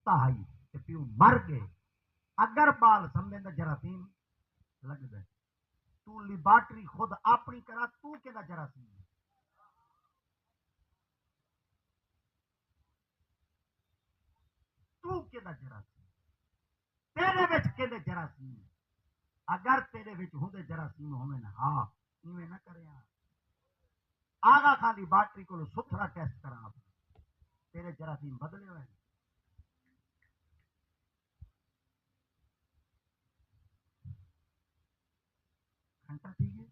کتا آئی تے پیو مر گئے اگر بال سمجھے تو جراثیم لگ دے تو لیبارٹری خود اپنی کرا تو کہ جراثیم تو کہ جراثیم تیرے وچ کہ جراثیم اگر تیرے وچ ہوندے جراثیم ہوے نا ہاں ایویں نہ کریا آگا خالی لیبارٹری کو ستھرا ٹیسٹ کرا تیرے جراثیم بدلے ہوئے گھنٹہ ٹھیک ہے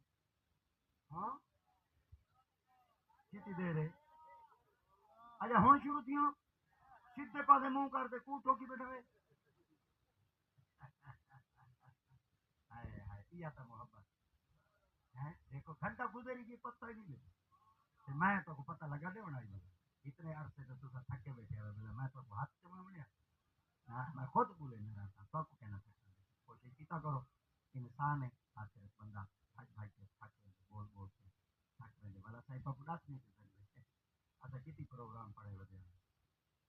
ہاں کتنی دیر ہے اچھا ہوں شروع تھیوں سیدھے پاسے منہ کر دے کو ٹوکی بیٹھے ہوئے ہائے ہائے یہ تو محبت ہے دیکھو گھنٹہ گزری گئی پتہ ہی نہیں لگا میں تو پتہ لگا دے ہونا اتنے عرصے سے تو تھکے بیٹھے ہوئے میں تو ہاتھ چما بنیا میں خود بولے نہ رہتا تو کو کہنا چاہتا کوشش کیتا کرو انسان ہے آخر بندہ بھائی بھائی کے تھک بول بول کے تھک رہے والا صاحب باپو ڈاک نہیں کر اچھا کتنی پروگرام پڑے ہوتے ہیں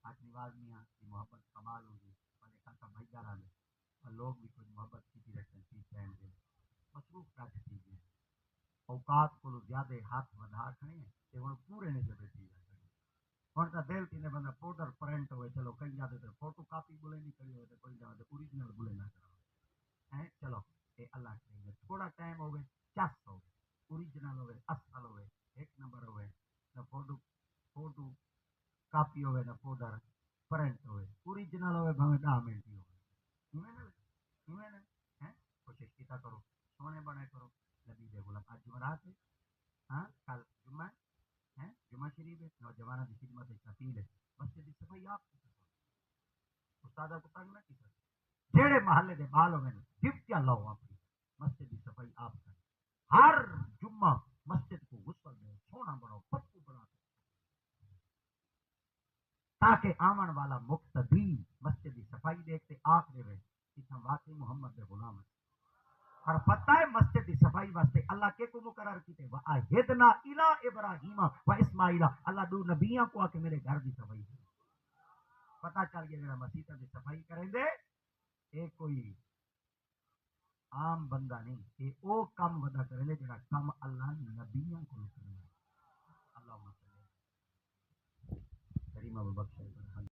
آج نواز میاں کی محبت کمال ہوگی بڑے خاصا بھائی دار آ اور لوگ بھی کچھ محبت کی رکھتے ہیں پہن کے مصروف کاٹے چیزیں اوقات کو زیادہ ہاتھ ودھا کھڑے ہیں کہ وہ پورے نہیں جب چیز ہوں تو دل تین بندہ پاؤڈر پرنٹ ہوئے چلو کئی جاتے تو فوٹو کاپی بولے نہیں کری ہوئے کوئی جاتے اوریجنل بولے نہ کرو چلو یہ اللہ کے تھوڑا ٹائم ہوگئے چس ہو اوریجنل ہوئے اصل ہوئے ایک نمبر ہوئے نہ فوٹو فوٹو کاپی ہوئے نہ پاؤڈر پرنٹ ہوئے اوریجنل ہوئے بھاوے 10 منٹ ہی ہوئے کوشش کیتا کرو سونے بنے کرو نبی دے غلام آج جمعرات ہے ہاں کل جمعہ ہے جمعہ شریف ہے نوجوانوں کی خدمت ایک اپیل ہے مسجد کی صفائی آپ کی استاد کو تنگ نہ کی جہے محلے کے بال ہوئے ڈپٹیاں لو اپنی مسجد کی صفائی آپ کریں ہر جمعہ مسجد کو غسل دو سونا بناؤ پتو بنا تاکہ آمن والا مقتدی مسجد کی صفائی دیکھتے آنکھ دے اتنا واقعی محمد غلام ہے اور پتہ ہے مسجد کی صفائی واسطے اللہ کے کو مقرر کیتے وَأَهِدْنَا إِلَىٰ إِبْرَاهِيمَ وَإِسْمَاعِيلَ اللہ دو نبیوں کو آ کے میرے گھر کی صفائی پتہ چل گیا میرا مسیح کی صفائی کریں دے ایک کوئی عام بندہ نہیں یہ وہ کام ودا کریں دے جڑا کام اللہ نبیوں کو کرنا اللہ کریم ابو بکر